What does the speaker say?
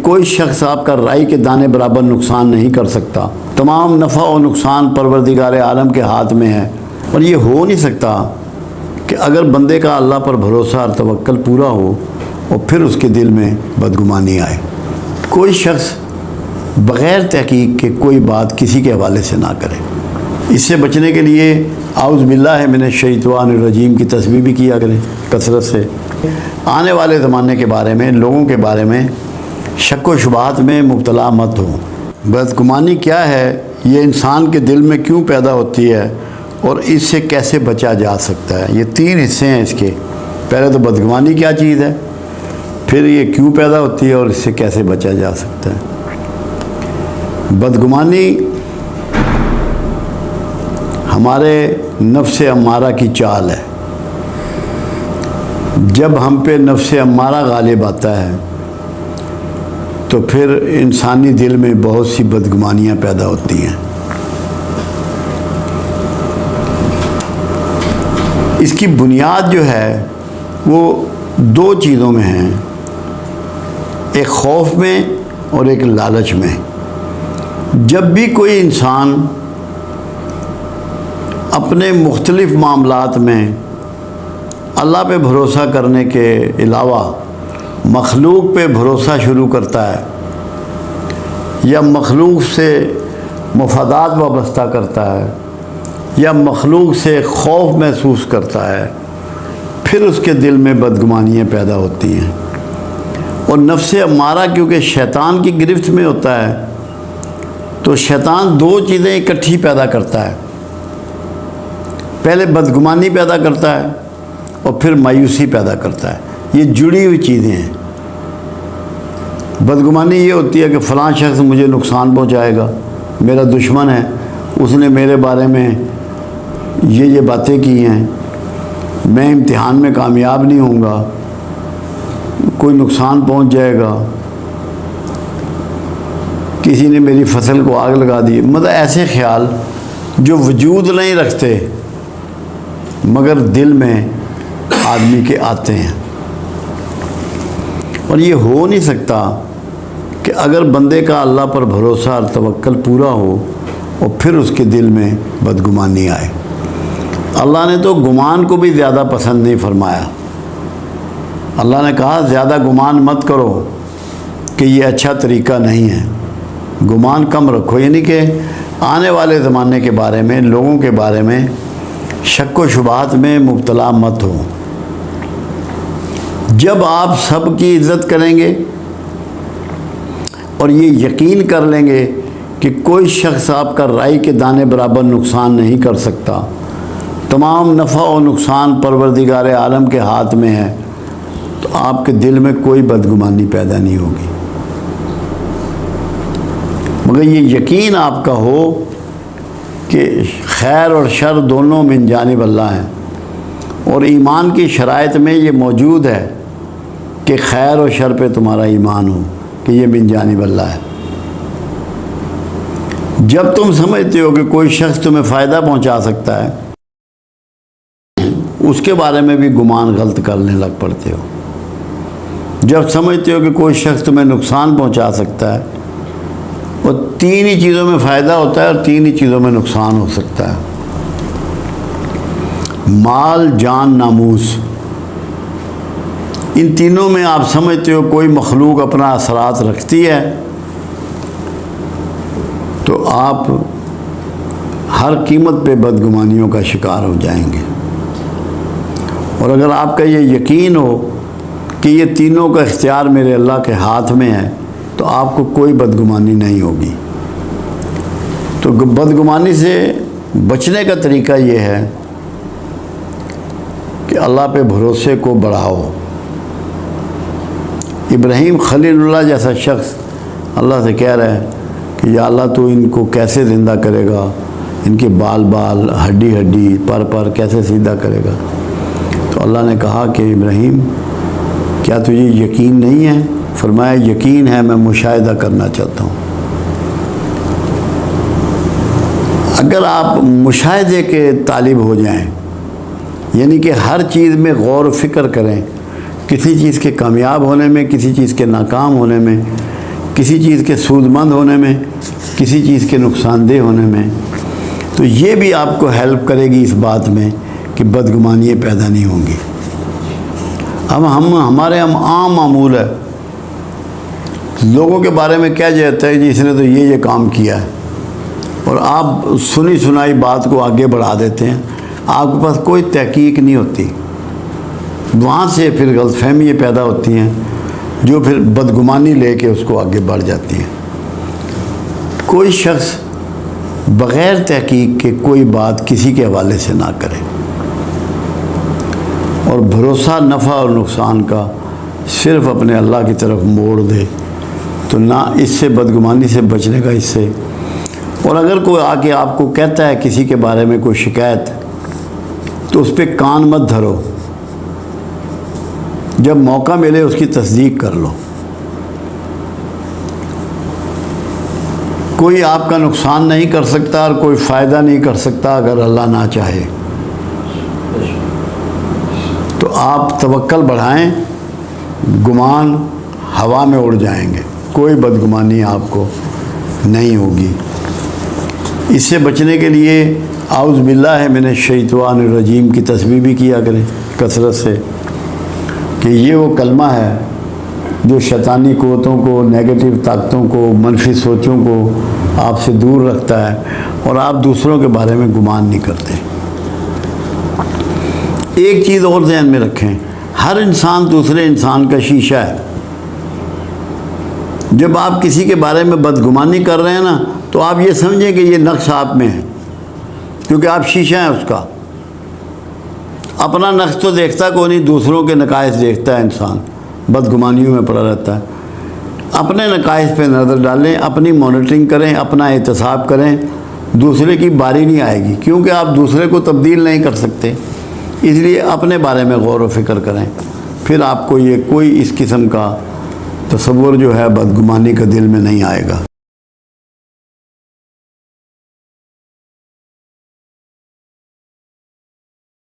کوئی شخص آپ کا رائی کے دانے برابر نقصان نہیں کر سکتا۔ تمام نفع و نقصان پروردگار عالم کے ہاتھ میں ہے، اور یہ ہو نہیں سکتا کہ اگر بندے کا اللہ پر بھروسہ اور توکل پورا ہو اور پھر اس کے دل میں بدگمانی آئے۔ کوئی شخص بغیر تحقیق کے کوئی بات کسی کے حوالے سے نہ کرے۔ اس سے بچنے کے لیے اعوذ باللہ من الشیطان الرجیم کی تسبیح بھی کیا کریں کثرت سے۔ آنے والے زمانے کے بارے میں، لوگوں کے بارے میں شک و شبہات میں مبتلا مت ہو۔ بدگمانی کیا ہے، یہ انسان کے دل میں کیوں پیدا ہوتی ہے اور اس سے کیسے بچا جا سکتا ہے؟ یہ تین حصے ہیں اس کے۔ پہلے تو بدگمانی کیا چیز ہے، پھر یہ کیوں پیدا ہوتی ہے اور اس سے کیسے بچا جا سکتا ہے۔ بدگمانی ہمارے نفس امارہ کی چال ہے۔ جب ہم پہ نفس امارہ غالب آتا ہے تو پھر انسانی دل میں بہت سی بدگمانیاں پیدا ہوتی ہیں۔ اس کی بنیاد جو ہے وہ دو چیزوں میں ہے، ایک خوف میں اور ایک لالچ میں۔ جب بھی کوئی انسان اپنے مختلف معاملات میں اللہ پہ بھروسہ کرنے کے علاوہ مخلوق پہ بھروسہ شروع کرتا ہے یا مخلوق سے مفادات وابستہ کرتا ہے یا مخلوق سے خوف محسوس کرتا ہے، پھر اس کے دل میں بدگمانیاں پیدا ہوتی ہیں۔ اور نفس امارہ کیونکہ شیطان کی گرفت میں ہوتا ہے تو شیطان دو چیزیں اکٹھی پیدا کرتا ہے، پہلے بدگمانی پیدا کرتا ہے اور پھر مایوسی پیدا کرتا ہے۔ یہ جڑی ہوئی چیزیں ہیں۔ بدگمانی یہ ہوتی ہے کہ فلاں شخص مجھے نقصان پہنچائے گا، میرا دشمن ہے، اس نے میرے بارے میں یہ باتیں کی ہیں، میں امتحان میں کامیاب نہیں ہوں گا، کوئی نقصان پہنچ جائے گا، کسی نے میری فصل کو آگ لگا دی۔ مطلب ایسے خیال جو وجود نہیں رکھتے مگر دل میں آدمی کے آتے ہیں، اور یہ ہو نہیں سکتا کہ اگر بندے کا اللہ پر بھروسہ اور توکل پورا ہو اور پھر اس کے دل میں بدگمانی آئے۔ اللہ نے تو گمان کو بھی زیادہ پسند نہیں فرمایا۔ اللہ نے کہا زیادہ گمان مت کرو کہ یہ اچھا طریقہ نہیں ہے، گمان کم رکھو، یعنی کہ آنے والے زمانے کے بارے میں، لوگوں کے بارے میں شک و شبہات میں مبتلا مت ہو۔ جب آپ سب کی عزت کریں گے اور یہ یقین کر لیں گے کہ کوئی شخص آپ کا رائی کے دانے برابر نقصان نہیں کر سکتا، تمام نفع و نقصان پروردگار عالم کے ہاتھ میں ہے، تو آپ کے دل میں کوئی بدگمانی پیدا نہیں ہوگی۔ مگر یہ یقین آپ کا ہو کہ خیر اور شر دونوں من جانب اللہ ہیں، اور ایمان کی شرائط میں یہ موجود ہے کہ خیر و شر پہ تمہارا ایمان ہو کہ یہ من جانب اللہ ہے۔ جب تم سمجھتے ہو کہ کوئی شخص تمہیں فائدہ پہنچا سکتا ہے، اس کے بارے میں بھی گمان غلط کرنے لگ پڑتے ہو۔ جب سمجھتے ہو کہ کوئی شخص تمہیں نقصان پہنچا سکتا ہے، اور تین ہی چیزوں میں فائدہ ہوتا ہے اور تین ہی چیزوں میں نقصان ہو سکتا ہے، مال، جان، ناموس۔ ان تینوں میں آپ سمجھتے ہو کوئی مخلوق اپنا اثرات رکھتی ہے تو آپ ہر قیمت پہ بدگمانیوں کا شکار ہو جائیں گے۔ اور اگر آپ کا یہ یقین ہو کہ یہ تینوں کا اختیار میرے اللہ کے ہاتھ میں ہے تو آپ کو کوئی بدگمانی نہیں ہوگی۔ تو بدگمانی سے بچنے کا طریقہ یہ ہے کہ اللہ پہ بھروسے کو بڑھاؤ۔ ابراہیم خلیل اللہ جیسا شخص اللہ سے کہہ رہا ہے کہ یا اللہ تو ان کو کیسے زندہ کرے گا، ان کے بال بال، ہڈی ہڈی، پر پر کیسے سیدھا کرے گا؟ تو اللہ نے کہا کہ ابراہیم کیا تجھے یقین نہیں ہے؟ فرمایا یقین ہے، میں مشاہدہ کرنا چاہتا ہوں۔ اگر آپ مشاہدے کے طالب ہو جائیں، یعنی کہ ہر چیز میں غور و فکر کریں، کسی چیز کے کامیاب ہونے میں، کسی چیز کے ناکام ہونے میں، کسی چیز کے سودمند ہونے میں، کسی چیز کے نقصان دہ ہونے میں، تو یہ بھی آپ کو ہیلپ کرے گی اس بات میں کہ بدگمانیاں پیدا نہیں ہوں گی۔ اب ہمارے عام معمول ہے، لوگوں کے بارے میں کیا جاتا ہے جی اس نے تو یہ کام کیا ہے، اور آپ سنی سنائی بات کو آگے بڑھا دیتے ہیں، آپ کے پاس کوئی تحقیق نہیں ہوتی، وہاں سے پھر غلط فہمیاں پیدا ہوتی ہیں جو پھر بدگمانی لے کے اس کو آگے بڑھ جاتی ہیں۔ کوئی شخص بغیر تحقیق کے کوئی بات کسی کے حوالے سے نہ کرے، اور بھروسہ نفع اور نقصان کا صرف اپنے اللہ کی طرف موڑ دے، تو نہ اس سے بدگمانی سے بچنے کا اس سے۔ اور اگر کوئی آ کے آپ کو کہتا ہے کسی کے بارے میں کوئی شکایت، تو اس پہ کان مت دھرو، جب موقع ملے اس کی تصدیق کر لو۔ کوئی آپ کا نقصان نہیں کر سکتا اور کوئی فائدہ نہیں کر سکتا اگر اللہ نہ چاہے، تو آپ توکل بڑھائیں، گمان ہوا میں اڑ جائیں گے، کوئی بدگمانی آپ کو نہیں ہوگی۔ اس سے بچنے کے لیے اعوذ باللہ من الشیطان الرجیم کی تسبیح بھی کیا کریں کثرت سے، کہ یہ وہ کلمہ ہے جو شیطانی قوتوں کو، نیگیٹو طاقتوں کو، منفی سوچوں کو آپ سے دور رکھتا ہے، اور آپ دوسروں کے بارے میں گمان نہیں کرتے۔ ایک چیز اور ذہن میں رکھیں، ہر انسان دوسرے انسان کا شیشہ ہے۔ جب آپ کسی کے بارے میں بدگمانی کر رہے ہیں نا، تو آپ یہ سمجھیں کہ یہ نقص آپ میں ہے، کیونکہ آپ شیشہ ہیں اس کا۔ اپنا نقص تو دیکھتا کوئی نہیں، دوسروں کے نقائص دیکھتا ہے انسان، بدگمانیوں میں پڑا رہتا ہے۔ اپنے نقائص پہ نظر ڈالیں، اپنی مانیٹرنگ کریں، اپنا احتساب کریں، دوسرے کی باری نہیں آئے گی، کیونکہ آپ دوسرے کو تبدیل نہیں کر سکتے، اس لیے اپنے بارے میں غور و فکر کریں، پھر آپ کو یہ کوئی اس قسم کا تصور جو ہے بدگمانی کا دل میں نہیں آئے گا۔